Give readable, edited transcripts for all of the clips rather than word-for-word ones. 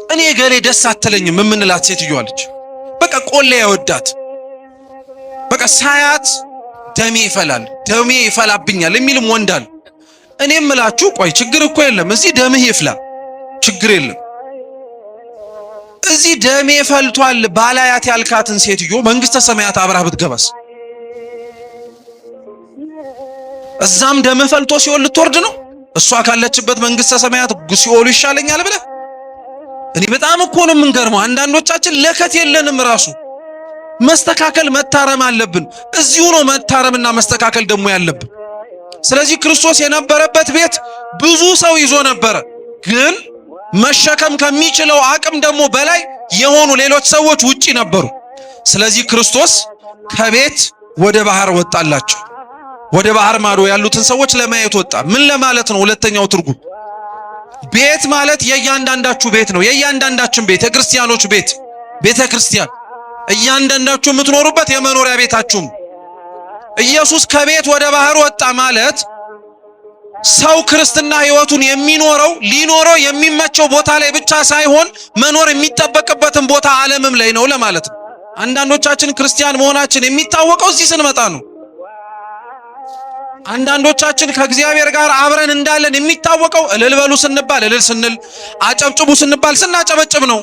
እኔ ገሌ ደስ አትለኝም የምንላት ሴትዮ አለች። በቃ ቆሌ ያወዳት በቃ ሳያት ደሜ ይፈላል፣ ደሜ ይፈላብኛል የሚልም ወንድ አለ። እኔም እላችሁ ቆይ ችግር እኮ የለም እዚህ ደምህ ይፍላ ችግር የለም። እዚህ ደሜ ፈልቷል ባላያት ያልካትን ሴትዮ መንግስተ ሰማያት አብራህ ብትገባስ? እዛም ደም ፈልቶ ሲኦል ልትወርድ ነው? እሷ ካለችበት መንግስተ ሰማያት ሲኦሉ ይሻለኛል ብለህ? እኔ በጣም እኮ ነው የምንገርመው። አንዳንዶቻችን ለከት የለንም ራሱ መስተካከል መታረም አለብን። እዚሁ ነው መታረምና መስተካከል ደግሞ ያለብን። ስለዚህ ክርስቶስ የነበረበት ቤት ብዙ ሰው ይዞ ነበረ፣ ግን መሸከም ከሚችለው አቅም ደግሞ በላይ የሆኑ ሌሎች ሰዎች ውጪ ነበሩ። ስለዚህ ክርስቶስ ከቤት ወደ ባህር ወጣላቸው። ወደ ባህር ማዶ ያሉትን ሰዎች ለማየት ወጣ። ምን ለማለት ነው? ሁለተኛው ትርጉም ቤት ማለት የእያንዳንዳችሁ ቤት ነው። የእያንዳንዳችን ቤት፣ የክርስቲያኖች ቤት፣ ቤተ ክርስቲያን እያንዳንዳችሁ የምትኖሩበት የመኖሪያ ቤታችሁ። ኢየሱስ ከቤት ወደ ባህር ወጣ ማለት ሰው ክርስትና ህይወቱን የሚኖረው ሊኖረው የሚመቸው ቦታ ላይ ብቻ ሳይሆን መኖር የሚጠበቅበትን ቦታ ዓለምም ላይ ነው ለማለት ነው። አንዳንዶቻችን ክርስቲያን መሆናችን የሚታወቀው እዚህ ስንመጣ ነው። አንዳንዶቻችን ከእግዚአብሔር ጋር አብረን እንዳለን የሚታወቀው እልል በሉ ስንባል እልል ስንል፣ አጨብጭቡ ስንባል ስናጨበጭብ ነው።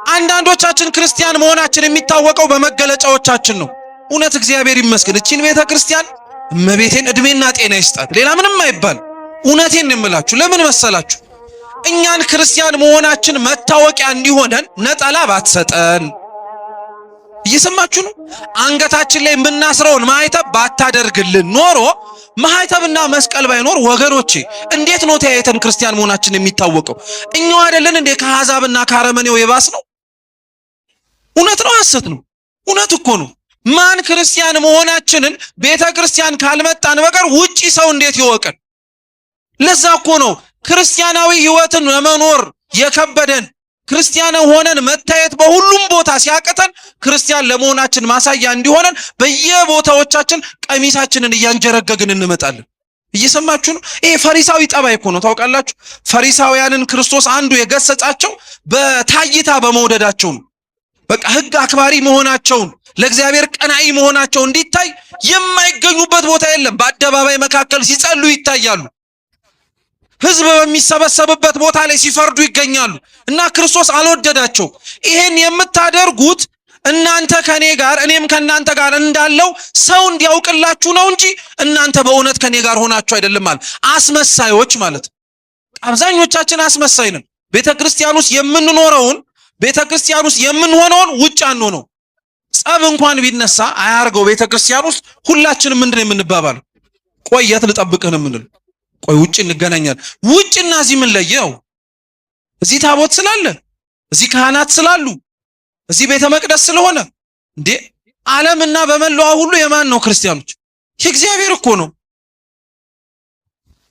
አንዳንዶቻችን ክርስቲያን መሆናችን የሚታወቀው በመገለጫዎቻችን ነው። እውነት እግዚአብሔር ይመስገን እቺን ቤተ ክርስቲያን እመቤቴን እድሜና ጤና ይስጣት፣ ሌላ ምንም አይባል። እውነቴን የምላችሁ ለምን መሰላችሁ? እኛን ክርስቲያን መሆናችን መታወቂያ እንዲሆነን ነጠላ ባትሰጠን፣ እየሰማችሁ ነው? አንገታችን ላይ የምናስረውን ማህተብ ባታደርግልን ኖሮ ማህተብና መስቀል ባይኖር ወገኖቼ እንዴት ነው ተያይተን ክርስቲያን መሆናችን የሚታወቀው? እኛው አይደለን እንዴ ከአሕዛብና ከአረመኔው የባስ ነው? እውነት ነው ሐሰት ነው? እውነት እኮ ነው። ማን ክርስቲያን መሆናችንን ቤተ ክርስቲያን ካልመጣን በቀር ውጪ ሰው እንዴት ይወቀን? ለዛ እኮ ነው ክርስቲያናዊ ህይወትን ለመኖር የከበደን። ክርስቲያን ሆነን መታየት በሁሉም ቦታ ሲያቀተን ክርስቲያን ለመሆናችን ማሳያ እንዲሆነን በየቦታዎቻችን ቀሚሳችንን እያንጀረገግን እንመጣለን። እየሰማችሁ ነው? ይሄ ፈሪሳዊ ጠባይ እኮ ነው። ታውቃላችሁ ፈሪሳውያንን ክርስቶስ አንዱ የገሰጻቸው በታይታ በመውደዳቸው ነው። በቃ ህግ አክባሪ መሆናቸውን ለእግዚአብሔር ቀናኢ መሆናቸው እንዲታይ የማይገኙበት ቦታ የለም። በአደባባይ መካከል ሲጸሉ ይታያሉ። ህዝብ በሚሰበሰብበት ቦታ ላይ ሲፈርዱ ይገኛሉ። እና ክርስቶስ አልወደዳቸው። ይሄን የምታደርጉት እናንተ ከኔ ጋር እኔም ከናንተ ጋር እንዳለው ሰው እንዲያውቅላችሁ ነው እንጂ እናንተ በእውነት ከኔ ጋር ሆናችሁ አይደለም ማለት። አስመሳዮች ማለት አብዛኞቻችን አስመሳይ ነን። ቤተክርስቲያን ውስጥ የምንኖረውን ቤተክርስቲያን ውስጥ የምንሆነውን ውጭ አንሆነው። ጸብ እንኳን ቢነሳ አያርገው ቤተክርስቲያን ውስጥ ሁላችንም ምንድነው የምንባባለው? ቆይ የት ልጠብቅህ ነው የምንለው? ቆይ ውጭ እንገናኛለን። ውጭና እዚህ ምን ለየው? እዚህ ታቦት ስላለ፣ እዚህ ካህናት ስላሉ፣ እዚህ ቤተ መቅደስ ስለሆነ እንዴ ዓለምና በመላው ሁሉ የማን ነው? ክርስቲያኖች የእግዚአብሔር እኮ ነው።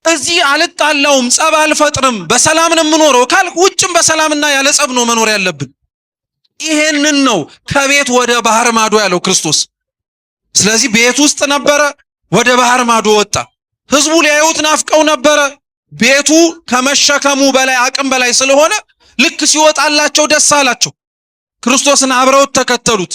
እዚህ አልጣላውም ጸብ አልፈጥርም በሰላም ነው የምኖረው ካልክ ውጭም በሰላምና ያለ ጸብ ነው መኖር ያለብን። ይሄንን ነው ከቤት ወደ ባህር ማዶ ያለው ክርስቶስ። ስለዚህ ቤት ውስጥ ነበረ፣ ወደ ባህር ማዶ ወጣ። ህዝቡ ሊያዩት ናፍቀው ነበረ። ቤቱ ከመሸከሙ በላይ አቅም በላይ ስለሆነ ልክ ሲወጣላቸው ደስ አላቸው። ክርስቶስን አብረውት ተከተሉት።